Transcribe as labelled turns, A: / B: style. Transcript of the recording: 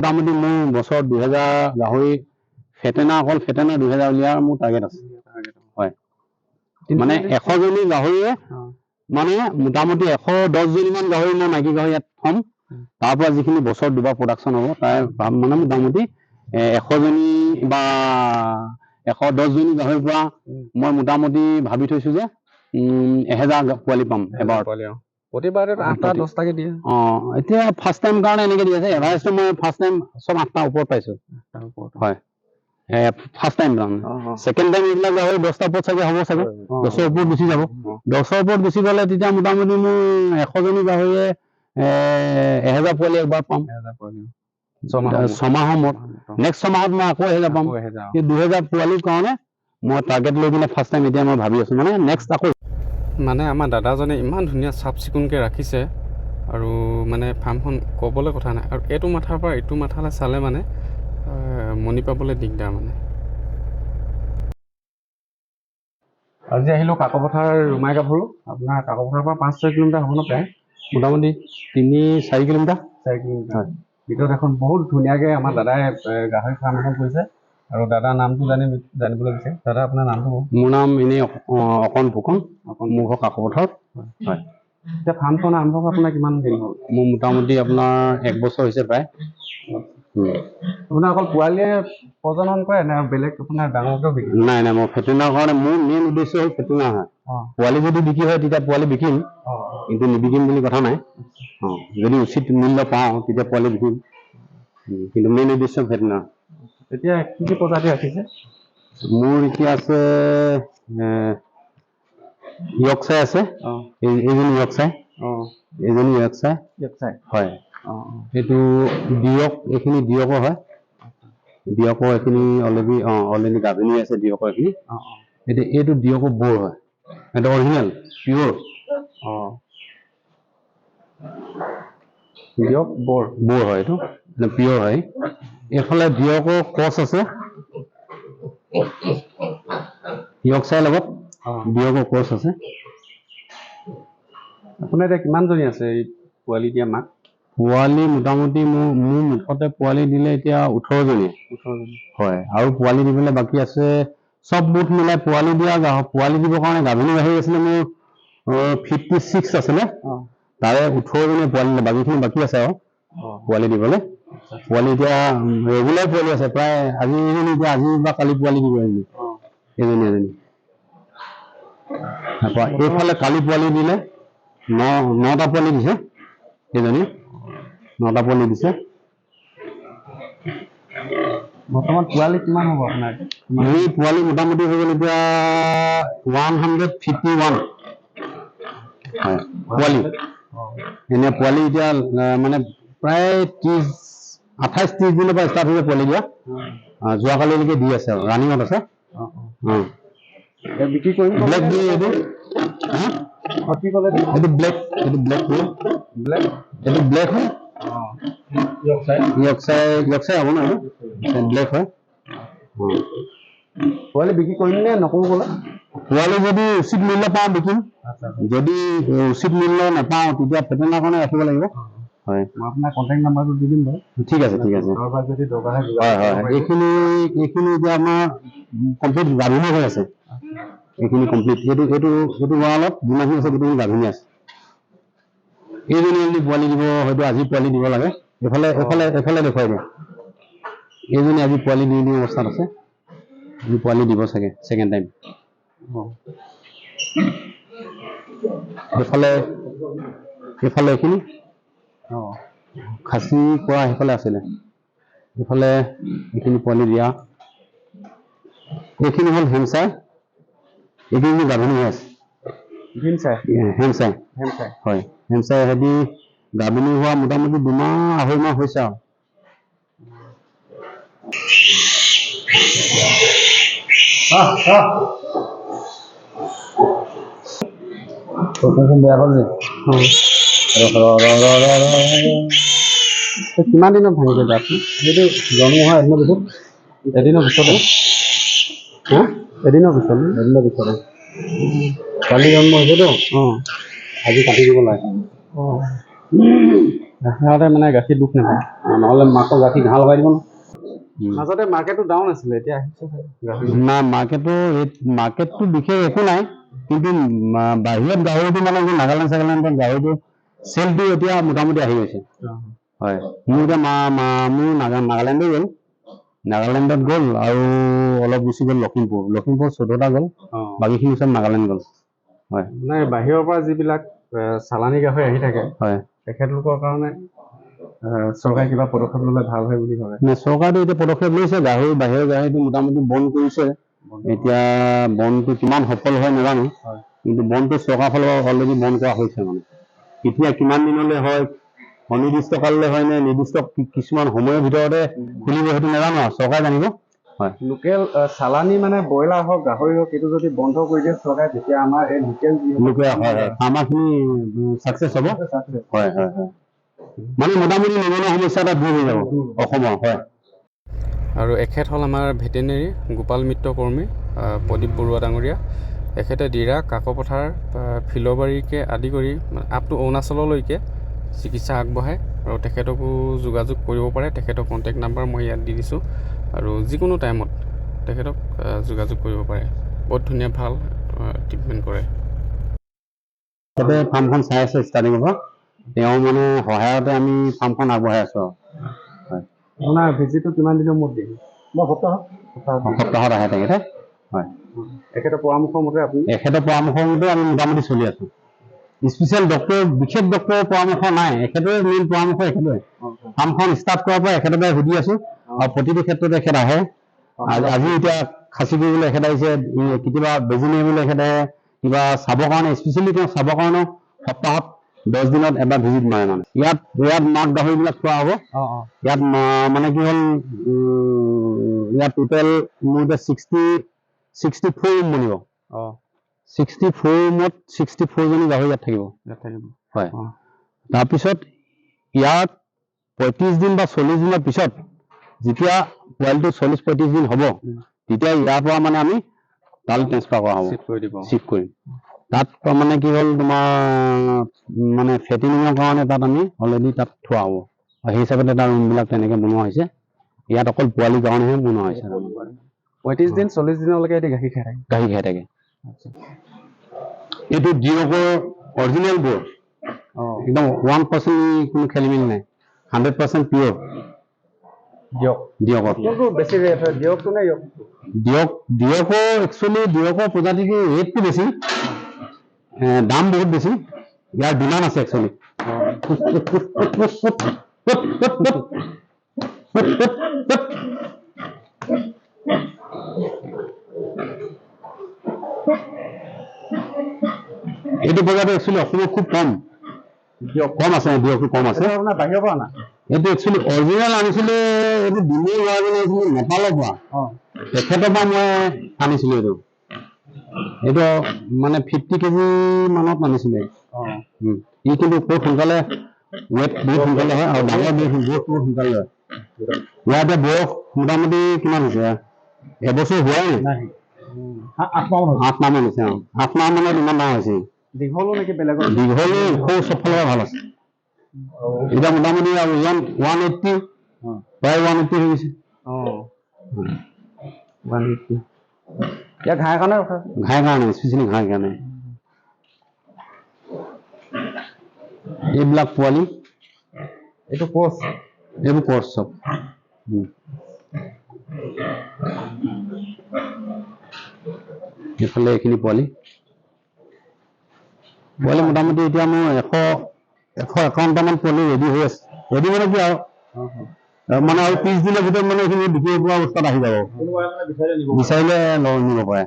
A: মোটামুটি মোৰ বছৰত 2000 গাহৰি ফেটেনা অকল ফেটেনা 2000 উলিয়াৰ মোৰ টাৰ্গেট আছে হয় মানে 100 জনী গাহৰিয়ে মানে মোটামুটি 110 জনীমান গাহৰি মই মাইকী গাহৰি ইয়াত থম তাৰ পৰা যিখিনি বছৰত দুবাৰ প্ৰডাকশ্যন হ'ব তাৰ মানে মোটামুটি 100 জনী বা 110 জনী গাহৰিৰ পৰা মই মোটামুটি ভাবি থৈছো যে 1000 পোৱালি পাম এবাৰ
B: প্ৰতিবাৰে 8টা 10টাকে দিয়ে
A: এতিয়া ফাৰ্ষ্ট টাইম কাৰণে এনেকে দি আছে এভাৰেজটো মই ফাৰ্ষ্ট টাইম সব 8টা ওপৰত পাইছো হয় ফাৰ্ষ্ট টাইম সেকেন্ড টাইম এইবিলাক গাহৰি 10টা ওপৰত চাগে হ'ব চাগে 10ৰ ওপৰত গুচি যাব 10ৰ ওপৰত গুচি গ'লে তেতিয়া মোটামুটি মোৰ 100 জনী গাহৰিয়ে 1000 পোৱালি একবাৰ পাম 6 মাহৰ মূৰত নেক্সট 6 মাহত মই আকৌ 1000 পাম 2000 পোৱালিৰ কাৰণে মই টাৰ্গেট লৈ কিনে ফাৰ্ষ্ট টাইম এতিয়া মই ভাবি আছো মানে নেক্সট আকৌ
B: মানে আমাৰ দাদাজনে ইমান ধুনীয়া চাফ চিকুণকৈ ৰাখিছে আৰু মানে ফাৰ্মখন ক'বলৈ কথা নাই আৰু এইটো মাথাৰ পৰা এইটো মাথালৈ চালে মানে মনি পাবলৈ দিগদাৰ মানে আজি আহিলোঁ কাকপথাৰ ৰুমাই গাভৰু আপোনাৰ কাকপথাৰৰ পৰা 5-6 কিলোমিটাৰ হ'ব ন প্ৰায়
A: মোটামুটি 3-4 কিলোমিটাৰ
B: হয় ভিতৰত এখন বহুত ধুনীয়াকৈ আমাৰ দাদাই গাহৰি ফাৰ্ম এখন কৰিছে আৰু দাদাৰ নামটো জানিবলৈ বিচাৰে দাদা আপোনাৰ নামটো
A: মোৰ নাম এনেই অকণ ফুকন মোৰ ঘৰ কাকপথাৰত হয়
B: এতিয়া ফাৰ্মখন আৰম্ভ কৰা আপোনাৰ কিমান দিন হ'ল
A: মোৰ মোটামুটি আপোনাৰ 1 বছৰ হৈছে প্ৰায়
B: আপোনাৰ অকল পোৱালীয়ে প্ৰজনন কৰে নে বেলেগ আপোনাৰ ডাঙৰকেও বিক্ৰী
A: নাই মই ফেটেনাৰ কাৰণে মোৰ মেইন উদ্দেশ্য হ'ল ফেটেনা হয় পোৱালি যদি বিক্ৰী হয় তেতিয়া পোৱালি বিকিম কিন্তু নিবিকিম বুলি কথা নাই যদি উচিত মূল্য পাওঁ তেতিয়া পোৱালি বিকিম কিন্তু মেইন উদ্দেশ্য ফেটেনাৰ
B: এতিয়া কি প্ৰজাতি ৰাখিছে
A: মোৰ এতিয়া আছে ইয়কছাই আছে এইজনী ইয়কছাই হয় এইটো দিয়ক এইখিনি দিয়কৰ হয় দিয়কৰ এইখিনি অলৰেডি গাভিনী আছে দিয়কৰ এইখিনি এইটো দিয়কৰ বৰ হয় এইটো অৰিজিনেল পিয়ৰ দিয়ক বৰ হয় এইটো পিয়ৰ হয় এইফালে দিয়কৰ ক্ৰছ আছে ইয়কছাইৰ লগত দিয়কৰ ক্ৰছ আছে
B: আপোনাৰ এতিয়া কিমানজনী আছে এই পোৱালি দিয়া মাক
A: পোৱালি মোটামুটি মোৰ মুঠতে পোৱালি দিলে এতিয়া 18 জনী হয় আৰু পোৱালি দিবলৈ বাকী আছে সব মুঠ মিলাই পোৱালি দিয়া পোৱালি দিবৰ কাৰণে গাভিনী গাহৰি আছিলে মোৰ 56 আছিলে তাৰে 18 জনী পোৱালি দিলে বাকীখিনি বাকী আছে আৰু পোৱালি দিবলৈ পোৱালি এতিয়া ৰেগুলাৰ পোৱালি আছে প্ৰায় আজি বা কালি পোৱালি দিব এজনী এইফালে কালি পোৱালি দিলে 9টা পোৱালি দিছে এজনী 9টা পোৱালি দিছে
B: বৰ্তমান পোৱালি কিমান হ'ব আপোনাৰ
A: মোৰ পোৱালি মোটামুটি হৈ গ'ল এতিয়া 151 হয় পোৱালি এনে পোৱালি এতিয়া মানে প্ৰায় 28-30 দিনৰ পৰা ষ্টাৰ্ট হৈছে পোৱালি দিয়া যোৱাকালিলৈকে দি আছে আৰু ৰানিঙত আছে
B: বিক্ৰী কৰিম
A: ব্লেক দিয়ে এইটো এইটো ব্লেক হয় ইয়কছাই হ'ব ন ব্লেক হয়
B: পোৱালি বিক্ৰী কৰিম নে নকৰোঁ ক'লে
A: পোৱালি যদি উচিত মূল্য পাওঁ বিকিম যদি উচিত মূল্য নাপাওঁ তেতিয়া ফেটেনাৰ কাৰণে ৰাখিব লাগিব হয়
B: মই আপোনাৰ কণ্টেক্ট নাম্বাৰটো দি দিম বাৰু
A: ঠিক আছে
B: কাৰোবাৰ যদি দৰকাৰ হয়
A: এইখিনি এতিয়া আমাৰ কমপ্লিট গাভিনী হৈ আছে এইখিনি কমপ্লিট এইটো গঁৰালত যিমানখিনি আছে গোটেইখিনি গাভিনী আছে এইজনী যদি পোৱালি দিব হয়তো আজি পোৱালি দিব লাগে এফালে দেখুৱাই দিয়া এইজনী আজি পোৱালি দি অৱস্থাত আছে পোৱালি দিব চাগে ছেকেণ্ড টাইম এইফালে এইখিনি খাচী কৰা সেইফালে আছিলে এইফালে এইখিনি পোৱালি দিয়া এইখিনি হ'ল হেমচাই এইখিনি গাভিনী হৈ আছে হেমচাই হয় হেমচাই হেদি গাভিনী হোৱা মোটামুটি 2 মাহ 2.5 মাহ হৈছে আৰু বেয়া হ'ল
B: কিমান দিনত ভাঙিছে দাঁতটো
A: এইটো জন্ম হোৱা এদিনৰ পিছতে এদিনৰ পিছতে কালি জন্ম হৈছেতো আজি কাটি দিব লাগে
B: সিহঁতে মানে গাখীৰ দুখ নাপায়,
A: নহ'লে মাকৰ গাখীৰ ঘাঁহ লগাই দিব ন।
B: মাজতে মাৰ্কেটটো ডাউন আছিলে, এতিয়া আহিছে গাখীৰ।
A: না মাৰ্কেটটো বিশেষ একো নাই, কিন্তু বাহিৰত গাহৰিটো মানে নাগালেণ্ড চাগালেণ্ডত গাহৰিটো চেলটো এতিয়া মোটামুটি আহি গৈছে। হয়, মোৰ এতিয়া মোৰ নাগালেণ্ডে গ'ল, নাগালেণ্ডত গ'ল আৰু অলপ গুচি গ'ল লখিমপুৰ 14টা গ'ল, বাকীখিনি চব নাগালেণ্ড গ'ল। হয়,
B: মানে বাহিৰৰ পৰা যিবিলাক চালানী গাহৰি আহি থাকে,
A: হয়,
B: তেখেতলোকৰ কাৰণে চৰকাৰে কিবা পদক্ষেপ ল'লে ভাল হয় বুলি ভাবে?
A: চৰকাৰেতো এতিয়া পদক্ষেপ লৈছে, বাহিৰৰ গাহৰিটো মোটামুটি বন্ধ কৰিছে। এতিয়া বন্ধটো কিমান সফল হয় নাজানো, কিন্তু বন্ধটো চৰকাৰৰ ফালৰ পৰা অলৰেডি বন্ধ কৰা হৈছে। মানে এতিয়া কিমান দিনলৈ হয়, অনিৰ্দিষ্ট কাললৈ হয় নে নিৰ্দিষ্ট কিছুমান সময়ৰ ভিতৰতে খুলিব সেইটো নাজানো, আৰু চৰকাৰে জানিব। হয়,
B: লোকেল চালানী মানে ব্ৰইলাৰ হওক গাহৰি হওক, এইটো যদি বন্ধ কৰি দিয়ে চৰকাৰে, তেতিয়া আমাৰ এই লোকেল
A: আমাৰখিনি চাকচেছ হ'ব। হয় হয় হয়, মানে মোটামুটি নিবনুৱা সমস্যা এটা দূৰ হৈ যাব অসমৰ। হয়,
B: আৰু এখেত হ'ল আমাৰ ভেটেনেৰী গোপাল মিত্ৰ কৰ্মী প্ৰদীপ বৰুৱা ডাঙৰীয়া। এখেতে দিৰা, কাকপথাৰ, ফিলবাৰীকে আদি কৰি আপ টু অৰুণাচললৈকে চিকিৎসা আগবঢ়ায়, আৰু তেখেতকো যোগাযোগ কৰিব পাৰে। তেখেতৰ কণ্টেক্ট নাম্বাৰ মই ইয়াত দি দিছোঁ, আৰু যিকোনো টাইমত তেখেতক যোগাযোগ কৰিব পাৰে। বহুত ধুনীয়া ভাল ট্ৰিটমেণ্ট কৰে।
A: তাতে ফাৰ্মখন চাই আছে ষ্টাৰ্টিঙৰ পৰা, তেওঁ মানে সহায়তে আমি ফাৰ্মখন আগবঢ়াই আছোঁ। হয়,
B: আপোনাৰ ভিজিটটো কিমান দিনৰ মূৰত দিয়ে?
A: মই সপ্তাহত আহে তেখেতে। হয়,
B: এখেতৰ পৰামৰ্শ মতে
A: আমি মোটামুটি চলি আছোঁ। স্পেচিয়েল ডক্টৰ, বিশেষ ডক্টৰৰ পৰামৰ্শ নাই, এখেতৰে মেইন পৰামৰ্শ এখেতৰে। ফাৰ্মখন ষ্টাৰ্ট কৰাৰ পৰা এখেতৰ পৰা সুধি আছোঁ, আৰু প্ৰতিটো ক্ষেত্ৰতে এখেত আহে। আজি এতিয়া খাচী কৰিবলৈ এখেত আহিছে, কেতিয়াবা বেজি মাৰিবলৈ এখেত আহে, কিবা চাবৰ কাৰণে স্পেচিয়েলি তেওঁ চাবৰ কাৰণে সপ্তাহত 10 দিনত এবাৰ ভিজিট মাৰে। মানে ইয়াত মাক গাহৰিবিলাক চোৱা হ'ব। ইয়াত মানে কি হ'ল, ইয়াত টোটেল মোৰ এতিয়া 64 ৰুম বনিব। 64 ৰুমত 64 জনী গাহৰি ইয়াত থাকিব। হয়, তাৰপিছত ইয়াত 35 দিন বা 40 দিনৰ পিছত যেতিয়া পোৱালিটো 40-35 দিন হ'ব, তেতিয়া ইয়াৰ পৰা মানে আমি তালৈ ট্ৰেন্সফাৰ কৰা হ'ব, চিফ্ট কৰিম। তাত মানে কি হ'ল, তোমাৰ মানে ফেটিনিঙৰ কাৰণে তাত আমি অলৰেডি তাত থোৱা হ'ব, আৰু সেই হিচাপতে তাৰ ৰুমবিলাক তেনেকৈ বনোৱা হৈছে। ইয়াত অকল পোৱালিৰ কাৰণেহে বনোৱা হৈছে।
B: 35 দিন 40 দিনলৈকে এটি গাখীৰ খাই থাকে।
A: এইটো দিয়কৰ অৰিজিনেল বোৰ, একদম 1% কোনো খেলি মেলি নাই, 100% পিয়ৰ দিয়কৰ।
B: বেছি ৰেট হয় দিয়কটো নে
A: দিয়কৰ একচুৱেলি দিয়কৰ প্ৰজাতিটো ৰেটটো বেছি, দাম বহুত বেছি, ইয়াৰ ডিমাণ্ড আছে একচুৱেলি। এইটো প্ৰজাতি একচুৱেলি অসমত খুব কম আছে, দিয়কটো কম আছে।
B: বাহিৰৰ পৰা অনা
A: এইটো একচুৱেলি অৰিজিনেল আনিছিলে, এইটো দিল্লী আনিছিলো নেপালৰ পৰা, তেখেতৰ পৰা মই আনিছিলো। এইটো মানে 50 কেজি মানত আনিছিলে। ই কিন্তু বহুত সোনকালে ৱেট বহুত সোনকালে হয়, আৰু ডাঙৰ বহুত সোনকালে হয়। ইয়াৰ এতিয়া বয়স মোটামুটি কিমান হৈছে, এবছৰ হোৱাই নাই, 8 মাহ মান হৈছে। 8 মাহ মানত ইমান ডাঙৰ হৈছে।
B: দীঘলো নেকি বেলেগৰ?
A: দীঘলো সৰু চব ফালৰ পৰা ভাল আছে। এতিয়া মোটামুটি ওজন 180, প্ৰায় 180 হৈ গৈছে। 180
B: ঘাঁহ কাৰণে
A: স্পেচিয়েলি ঘাঁহ কাৰণে। এইবিলাক পোৱালি, এইবোৰ কৰ্চ চব। এইফালে এইখিনি পোৱালি মোটামুটি এতিয়া মোৰ 151মান পোৱালি ৰেডি হৈ আছে। ৰেডি মানে কি আৰু মানে আৰু 30 দিনৰ ভিতৰত মানে এইখিনি বিক্ৰী হোৱা অৱস্থাত আহি যাব, বিচাৰিলে নিব পাৰে।